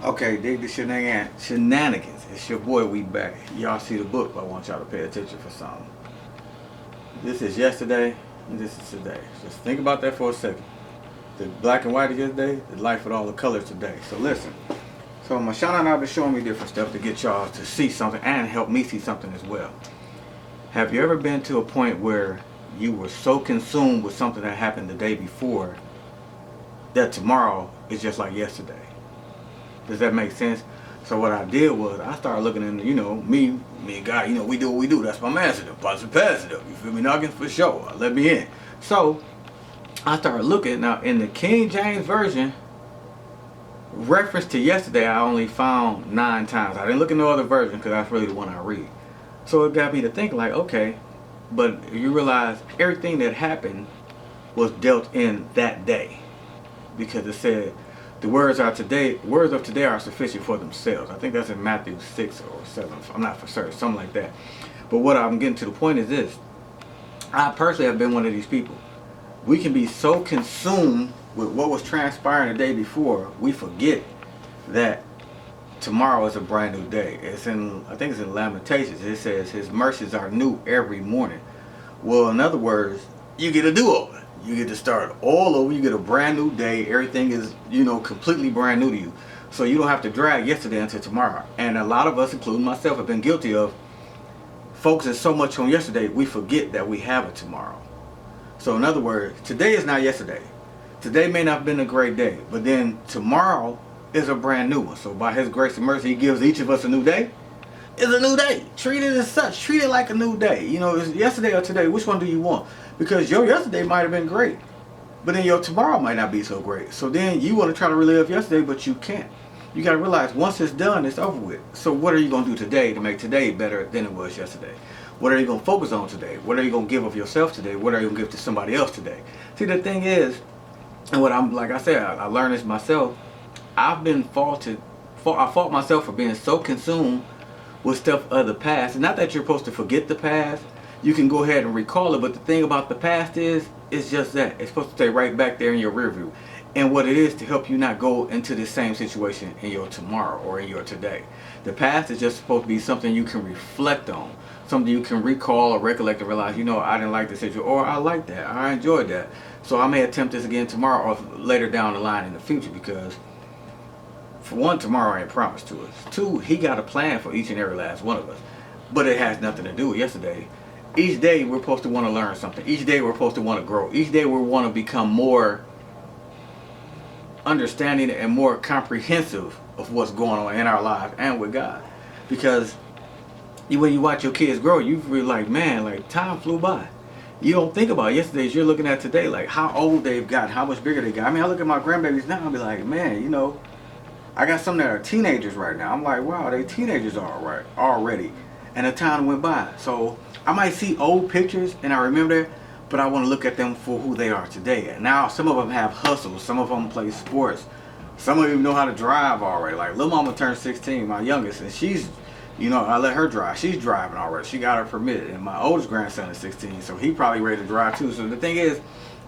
Okay, dig the shenanigans. It's your boy, we back. Y'all see the book, but I want y'all to pay attention for something. This is yesterday, and this is today. Just think about that for a second. The black and white is yesterday, the life with all the colors today. So listen. So Mashana and I have been showing me different stuff to get y'all to see something and help me see something as well. Have you ever been to a point where you were so consumed with something that happened the day before that tomorrow is just like yesterday? Does that make sense? So what I did was I started looking in, me and God, we do what we do. That's my master, positive positive. You feel me? Knocking for sure. Let me in. So I started looking. Now in the King James Version, reference to yesterday I only found 9 times. I didn't look in no other version because that's really the one I read. So it got me to think like, okay, but you realize everything that happened was dealt in that day, because it said the words of today are sufficient for themselves. I think that's in Matthew 6 or 7. I'm not for certain, something like that. But what I'm getting to the point is this. I personally have been one of these people. We can be so consumed with what was transpiring the day before, we forget that tomorrow is a brand new day. I think it's in Lamentations. It says his mercies are new every morning. Well, in other words, you get a do-over. You get to start all over. You get a brand new day. Everything is, completely brand new to you. So you don't have to drag yesterday until tomorrow. And a lot of us, including myself, have been guilty of focusing so much on yesterday, we forget that we have a tomorrow. So in other words, today is not yesterday. Today may not have been a great day, but then tomorrow is a brand new one. So by his grace and mercy, he gives each of us a new day. It's a new day. Treat it as such. Treat it like a new day. It's yesterday or today. Which one do you want? Because your yesterday might have been great, but then your tomorrow might not be so great. So then you want to try to relive yesterday, but you can't. You got to realize once it's done, it's over with. So what are you going to do today to make today better than it was yesterday? What are you going to focus on today? What are you going to give of yourself today? What are you going to give to somebody else today? See, the thing is, and what like I said, I learned this myself. I fault myself for being so consumed with stuff of the past. And not that you're supposed to forget the past. You can go ahead and recall it, but the thing about the past is, it's just that. It's supposed to stay right back there in your rear view. And what it is to help you not go into the same situation in your tomorrow or in your today. The past is just supposed to be something you can reflect on. Something you can recall or recollect and realize, I didn't like this situation, or I like that, I enjoyed that. So I may attempt this again tomorrow or later down the line in the future, because for one, tomorrow ain't promised to us. 2, he got a plan for each and every last one of us. But it has nothing to do with yesterday. Each day we're supposed to want to learn something. Each day we're supposed to want to grow. Each day we want to become more understanding and more comprehensive of what's going on in our lives and with God. Because when you watch your kids grow, you feel like, man, like time flew by. You don't think about yesterday's, you're looking at today, like how old they've gotten, how much bigger they got. I mean, I look at my grandbabies now and be like, man, I got some that are teenagers right now. I'm like, wow, they teenagers already. And the time went by. So I might see old pictures and I remember that, but I want to look at them for who they are today. And now some of them have hustles. Some of them play sports. Some of them know how to drive already. Like Lil Mama turned 16, my youngest, and she's, I let her drive. She's driving already. She got her permit. And my oldest grandson is 16, so he probably ready to drive too. So the thing is,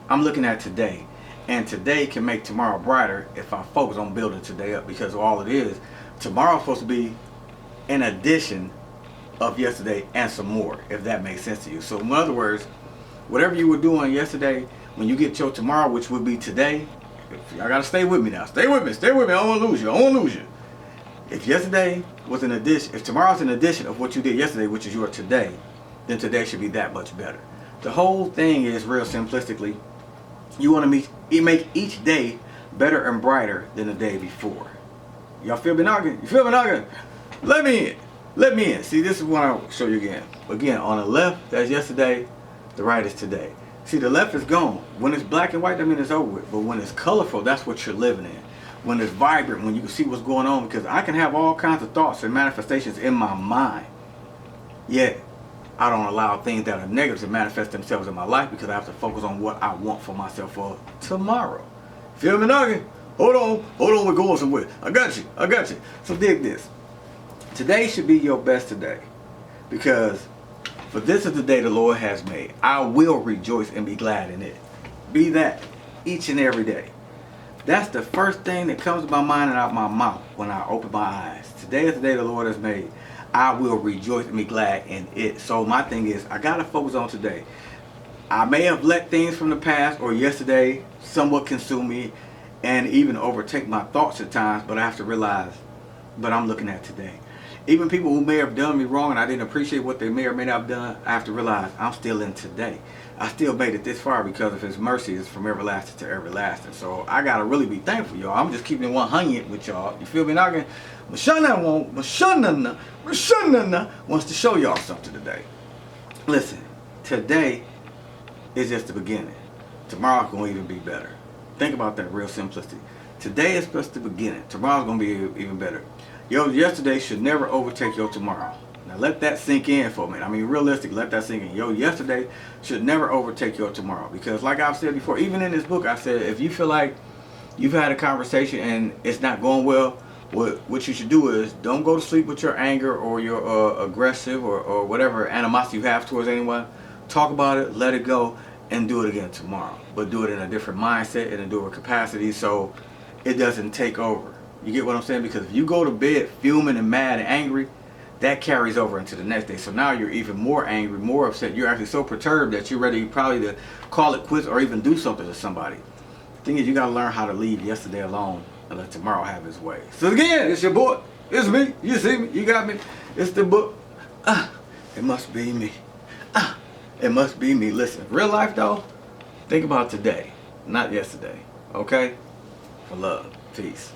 I'm looking at today. And today can make tomorrow brighter if I focus on building today up, because all it is, tomorrow's supposed to be an addition of yesterday and some more, if that makes sense to you. So in other words, whatever you were doing yesterday, when you get your tomorrow, which would be today, I gotta stay with me now. Stay with me. I don't want to lose you. If yesterday was an addition, if tomorrow's an addition of what you did yesterday, which is your today, then today should be that much better. The whole thing is, real simplistically, you want to make each day better and brighter than the day before. Y'all feel me knocking? You feel me knocking? Let me in. See, this is what I'll show you again. Again, on the left, that's yesterday. The right is today. See, the left is gone. When it's black and white, that means it's over with. But when it's colorful, that's what you're living in. When it's vibrant, when you can see what's going on, because I can have all kinds of thoughts and manifestations in my mind, yet I don't allow things that are negative to manifest themselves in my life, because I have to focus on what I want for myself for tomorrow. Feel me knocking? Hold on, we're going somewhere. I got you. So dig this. Today should be your best today, because for this is the day the Lord has made. I will rejoice and be glad in it. Be that each and every day. That's the first thing that comes to my mind and out my mouth when I open my eyes. Today is the day the Lord has made. I will rejoice and be glad in it. So my thing is, I gotta focus on today. I may have let things from the past or yesterday somewhat consume me and even overtake my thoughts at times, but I have to realize, but I'm looking at today. Even people who may have done me wrong and I didn't appreciate what they may or may not have done, I have to realize I'm still in today. I still made it this far because of His mercy is from everlasting to everlasting. So I gotta really be thankful, y'all. I'm just keeping it 100 with y'all. You feel me? Knocking. Mashana wants to show y'all something today. Listen, today is just the beginning. Tomorrow's gonna even be better. Think about that real simplicity. Today is just the beginning. Tomorrow's gonna be even better. Your yesterday should never overtake your tomorrow. Now let that sink in for a minute. I mean, realistic, let that sink in. Your yesterday should never overtake your tomorrow. Because like I've said before, even in this book, I said, if you feel like you've had a conversation and it's not going well, what you should do is don't go to sleep with your anger or your aggressive or whatever animosity you have towards anyone. Talk about it, let it go, and do it again tomorrow. But do it in a different mindset and a different capacity so it doesn't take over. You get what I'm saying? Because if you go to bed fuming and mad and angry, that carries over into the next day. So now you're even more angry, more upset. You're actually so perturbed that you're ready probably to call it quits or even do something to somebody. The thing is, you got to learn how to leave yesterday alone and let tomorrow have its way. So again, it's your boy. It's me. You see me. You got me. It's the book. It must be me. It must be me. Listen, real life though, think about today, not yesterday. Okay? For love. Peace.